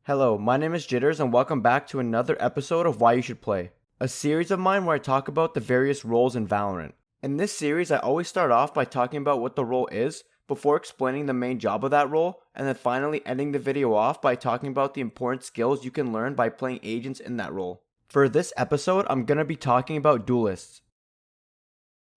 Hello, my name is Jitterz and welcome back to another episode of Why You Should Play, a series of mine where I talk about the various roles in Valorant. In this series, I always start off by talking about what the role is, before explaining the main job of that role, and then finally ending the video off by talking about the important skills you can learn by playing agents in that role. For this episode, I'm going to be talking about Duelists.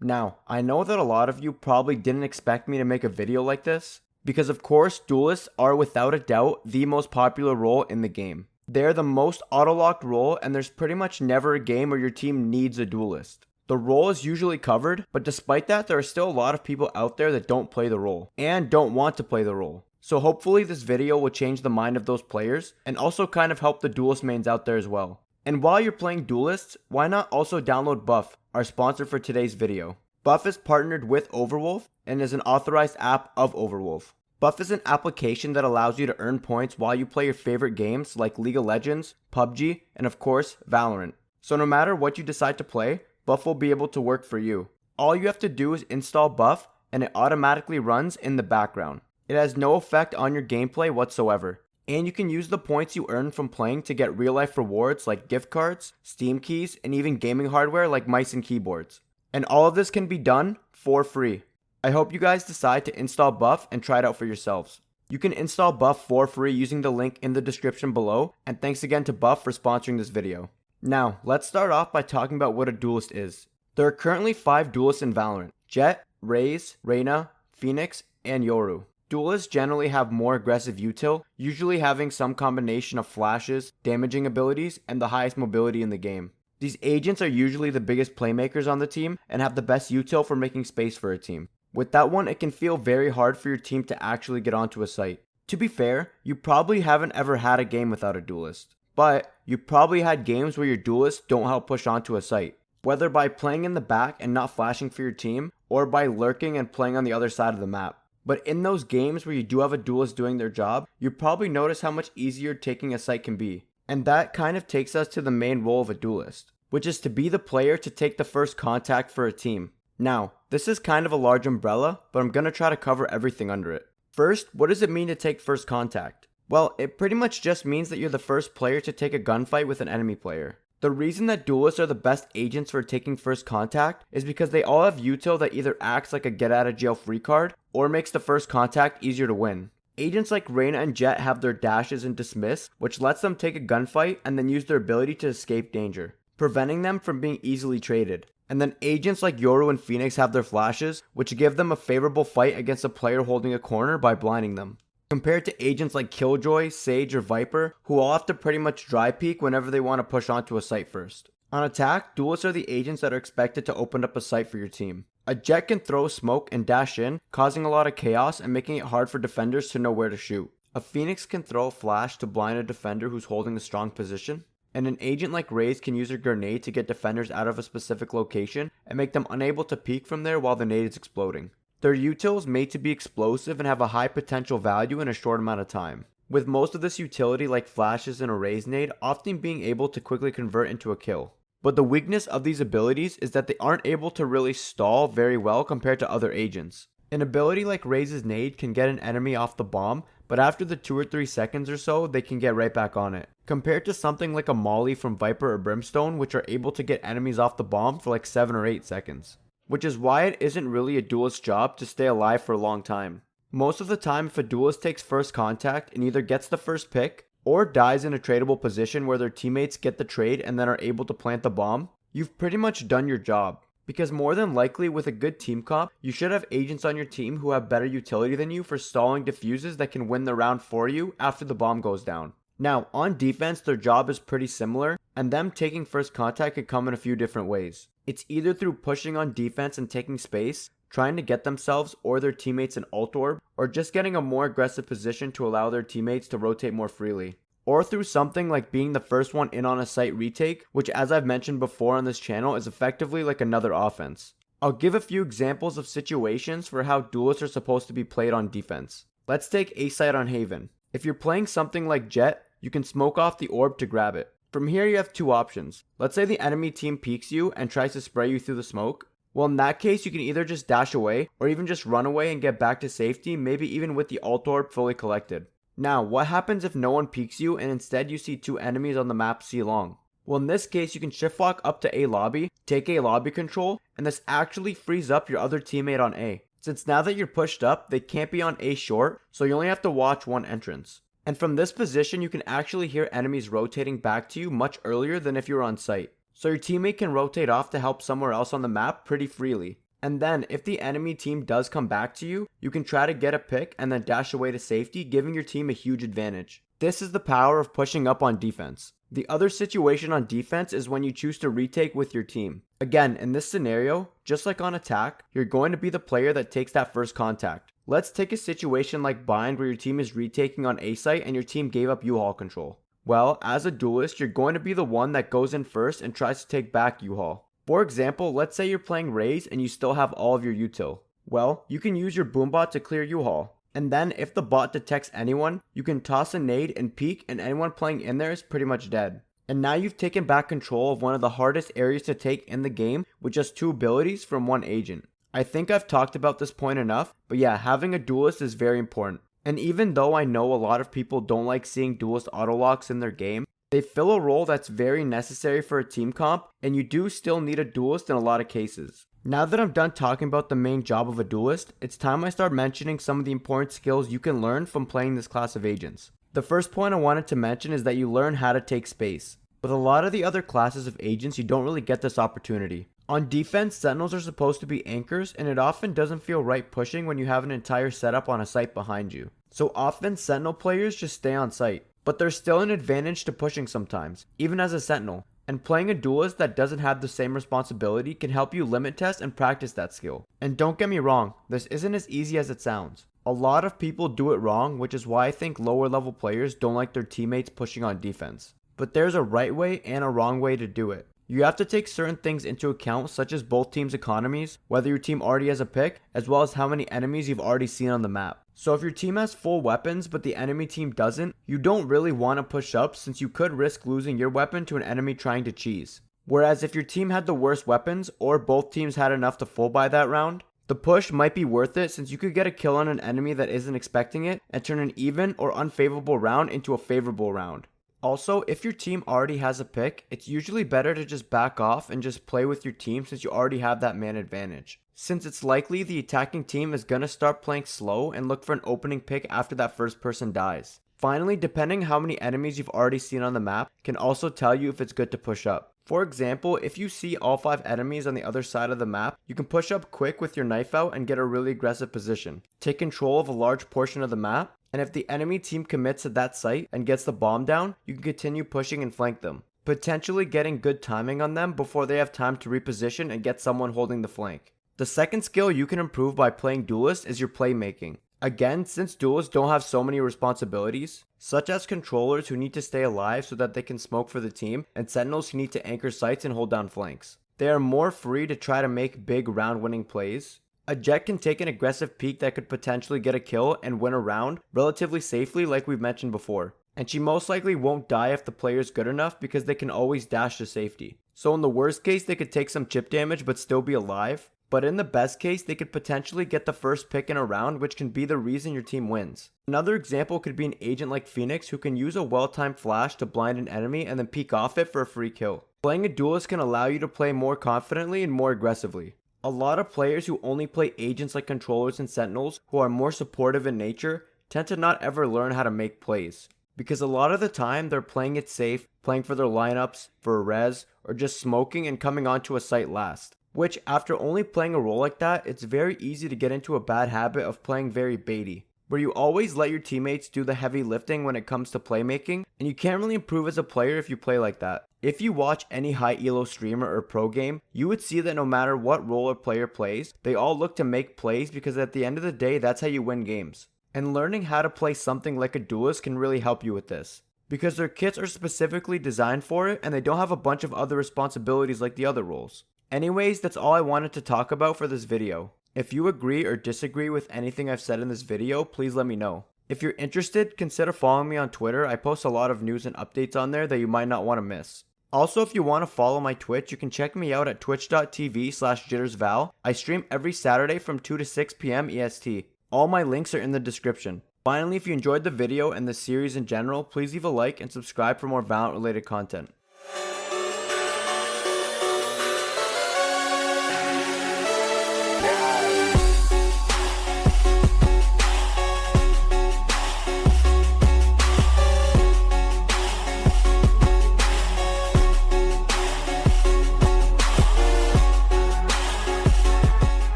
Now, I know that a lot of you probably didn't expect me to make a video like this, because of course, Duelists are without a doubt the most popular role in the game. They're the most auto-locked role, and there's pretty much never a game where your team needs a Duelist. The role is usually covered, but despite that, there are still a lot of people out there that don't play the role, and don't want to play the role. So hopefully this video will change the mind of those players, and also kind of help the Duelist mains out there as well. And while you're playing Duelists, why not also download Buff, our sponsor for today's video. Buff is partnered with Overwolf, and is an authorized app of Overwolf. Buff is an application that allows you to earn points while you play your favorite games like League of Legends, PUBG, and of course, Valorant. So no matter what you decide to play, Buff will be able to work for you. All you have to do is install Buff, and it automatically runs in the background. It has no effect on your gameplay whatsoever. And you can use the points you earn from playing to get real life rewards like gift cards, Steam keys, and even gaming hardware like mice and keyboards. And all of this can be done for free. I hope you guys decide to install Buff and try it out for yourselves. You can install Buff for free using the link in the description below, and thanks again to Buff for sponsoring this video. Now, let's start off by talking about what a Duelist is. There are currently 5 Duelists in Valorant: Jett, Raze, Reyna, Phoenix, and Yoru. Duelists generally have more aggressive util, usually having some combination of flashes, damaging abilities, and the highest mobility in the game. These agents are usually the biggest playmakers on the team and have the best util for making space for a team. With that one, it can feel very hard for your team to actually get onto a site. To be fair, you probably haven't ever had a game without a Duelist, but you probably had games where your Duelists don't help push onto a site, whether by playing in the back and not flashing for your team, or by lurking and playing on the other side of the map. But in those games where you do have a Duelist doing their job, you probably notice how much easier taking a site can be. And that kind of takes us to the main role of a Duelist, which is to be the player to take the first contact for a team. Now, this is kind of a large umbrella, but I'm going to try to cover everything under it. First, what does it mean to take first contact? Well, it pretty much just means that you're the first player to take a gunfight with an enemy player. The reason that Duelists are the best agents for taking first contact is because they all have util that either acts like a get out of jail free card, or makes the first contact easier to win. Agents like Reyna and Jett have their dashes and dismiss, which lets them take a gunfight and then use their ability to escape danger, preventing them from being easily traded. And then agents like Yoru and Phoenix have their flashes, which give them a favorable fight against a player holding a corner by blinding them. Compared to agents like Killjoy, Sage, or Viper, who all have to pretty much dry peek whenever they want to push onto a site first. On attack, Duelists are the agents that are expected to open up a site for your team. A Jett can throw smoke and dash in, causing a lot of chaos and making it hard for defenders to know where to shoot. A Phoenix can throw a flash to blind a defender who's holding a strong position. And an agent like Raze can use a grenade to get defenders out of a specific location and make them unable to peek from there while the nade is exploding. Their util is made to be explosive and have a high potential value in a short amount of time, with most of this utility like flashes and a Raze nade often being able to quickly convert into a kill. But the weakness of these abilities is that they aren't able to really stall very well compared to other agents. An ability like Raze's nade can get an enemy off the bomb, but after the 2 or 3 seconds or so, they can get right back on it. Compared to something like a Molly from Viper or Brimstone, which are able to get enemies off the bomb for like 7 or 8 seconds. Which is why it isn't really a Duelist's job to stay alive for a long time. Most of the time, if a Duelist takes first contact and either gets the first pick, or dies in a tradable position where their teammates get the trade and then are able to plant the bomb, you've pretty much done your job. Because more than likely with a good team comp, you should have agents on your team who have better utility than you for stalling defuses that can win the round for you after the bomb goes down. Now, on defense, their job is pretty similar, and them taking first contact could come in a few different ways. It's either through pushing on defense and taking space, trying to get themselves or their teammates an ult orb, or just getting a more aggressive position to allow their teammates to rotate more freely. Or through something like being the first one in on a site retake, which as I've mentioned before on this channel is effectively like another offense. I'll give a few examples of situations for how Duelists are supposed to be played on defense. Let's take A site on Haven. If you're playing something like Jett, you can smoke off the orb to grab it. From here you have 2 options. Let's say the enemy team peeks you and tries to spray you through the smoke. Well, in that case, you can either just dash away or even just run away and get back to safety, maybe even with the ult orb fully collected. Now, what happens if no one peeks you and instead you see 2 enemies on the map C long? Well, in this case, you can shift lock up to A lobby, take A lobby control, and this actually frees up your other teammate on A. Since now that you're pushed up, they can't be on A short, so you only have to watch one entrance. And from this position, you can actually hear enemies rotating back to you much earlier than if you were on site. So your teammate can rotate off to help somewhere else on the map pretty freely. And then, if the enemy team does come back to you, you can try to get a pick and then dash away to safety, giving your team a huge advantage. This is the power of pushing up on defense. The other situation on defense is when you choose to retake with your team. Again, in this scenario, just like on attack, you're going to be the player that takes that first contact. Let's take a situation like Bind where your team is retaking on A site and your team gave up U-Haul control. Well, as a duelist, you're going to be the one that goes in first and tries to take back U-Haul. For example, let's say you're playing Raze and you still have all of your util. Well, you can use your boombot to clear U-Haul. And then if the bot detects anyone, you can toss a nade and peek and anyone playing in there is pretty much dead. And now you've taken back control of one of the hardest areas to take in the game with just 2 abilities from 1 agent. I think I've talked about this point enough, but yeah, having a duelist is very important. And even though I know a lot of people don't like seeing duelist autolocks in their game, they fill a role that's very necessary for a team comp, and you do still need a duelist in a lot of cases. Now that I'm done talking about the main job of a duelist, it's time I start mentioning some of the important skills you can learn from playing this class of agents. The first point I wanted to mention is that you learn how to take space. With a lot of the other classes of agents, you don't really get this opportunity. On defense, sentinels are supposed to be anchors, and it often doesn't feel right pushing when you have an entire setup on a site behind you. So often, sentinel players just stay on site. But there's still an advantage to pushing sometimes, even as a sentinel. And playing a duelist that doesn't have the same responsibility can help you limit test and practice that skill. And don't get me wrong, this isn't as easy as it sounds. A lot of people do it wrong, which is why I think lower level players don't like their teammates pushing on defense. But there's a right way and a wrong way to do it. You have to take certain things into account, such as both teams' economies, whether your team already has a pick, as well as how many enemies you've already seen on the map. So if your team has full weapons but the enemy team doesn't, you don't really want to push up since you could risk losing your weapon to an enemy trying to cheese. Whereas if your team had the worst weapons, or both teams had enough to full buy that round, the push might be worth it since you could get a kill on an enemy that isn't expecting it and turn an even or unfavorable round into a favorable round. Also, if your team already has a pick, it's usually better to just back off and just play with your team since you already have that man advantage. Since it's likely the attacking team is gonna start playing slow and look for an opening pick after that first person dies. Finally, depending how many enemies you've already seen on the map can also tell you if it's good to push up. For example, if you see all 5 enemies on the other side of the map, you can push up quick with your knife out and get a really aggressive position. Take control of a large portion of the map, and if the enemy team commits to that site and gets the bomb down, you can continue pushing and flank them, potentially getting good timing on them before they have time to reposition and get someone holding the flank. The second skill you can improve by playing Duelist is your playmaking. Again, since duelists don't have so many responsibilities, such as controllers who need to stay alive so that they can smoke for the team, and sentinels who need to anchor sites and hold down flanks, they are more free to try to make big round-winning plays. A Jett can take an aggressive peek that could potentially get a kill and win a round relatively safely like we've mentioned before. And she most likely won't die if the player is good enough because they can always dash to safety. So in the worst case, they could take some chip damage but still be alive. But in the best case, they could potentially get the first pick in a round, which can be the reason your team wins. Another example could be an agent like Phoenix who can use a well-timed flash to blind an enemy and then peek off it for a free kill. Playing a duelist can allow you to play more confidently and more aggressively. A lot of players who only play agents like controllers and sentinels, who are more supportive in nature, tend to not ever learn how to make plays. Because a lot of the time they're playing it safe, playing for their lineups, for a res, or just smoking and coming onto a site last. Which, after only playing a role like that, it's very easy to get into a bad habit of playing very baity, where you always let your teammates do the heavy lifting when it comes to playmaking, and you can't really improve as a player if you play like that. If you watch any high elo streamer or pro game, you would see that no matter what role a player plays, they all look to make plays because at the end of the day, that's how you win games. And learning how to play something like a duelist can really help you with this, because their kits are specifically designed for it and they don't have a bunch of other responsibilities like the other roles. Anyways, that's all I wanted to talk about for this video. If you agree or disagree with anything I've said in this video, please let me know. If you're interested, consider following me on Twitter. I post a lot of news and updates on there that you might not want to miss. Also, if you want to follow my Twitch, you can check me out at twitch.tv/JitterzVal. I stream every Saturday from 2 to 6 p.m. EST. All my links are in the description. Finally, if you enjoyed the video and the series in general, please leave a like and subscribe for more Valorant related content.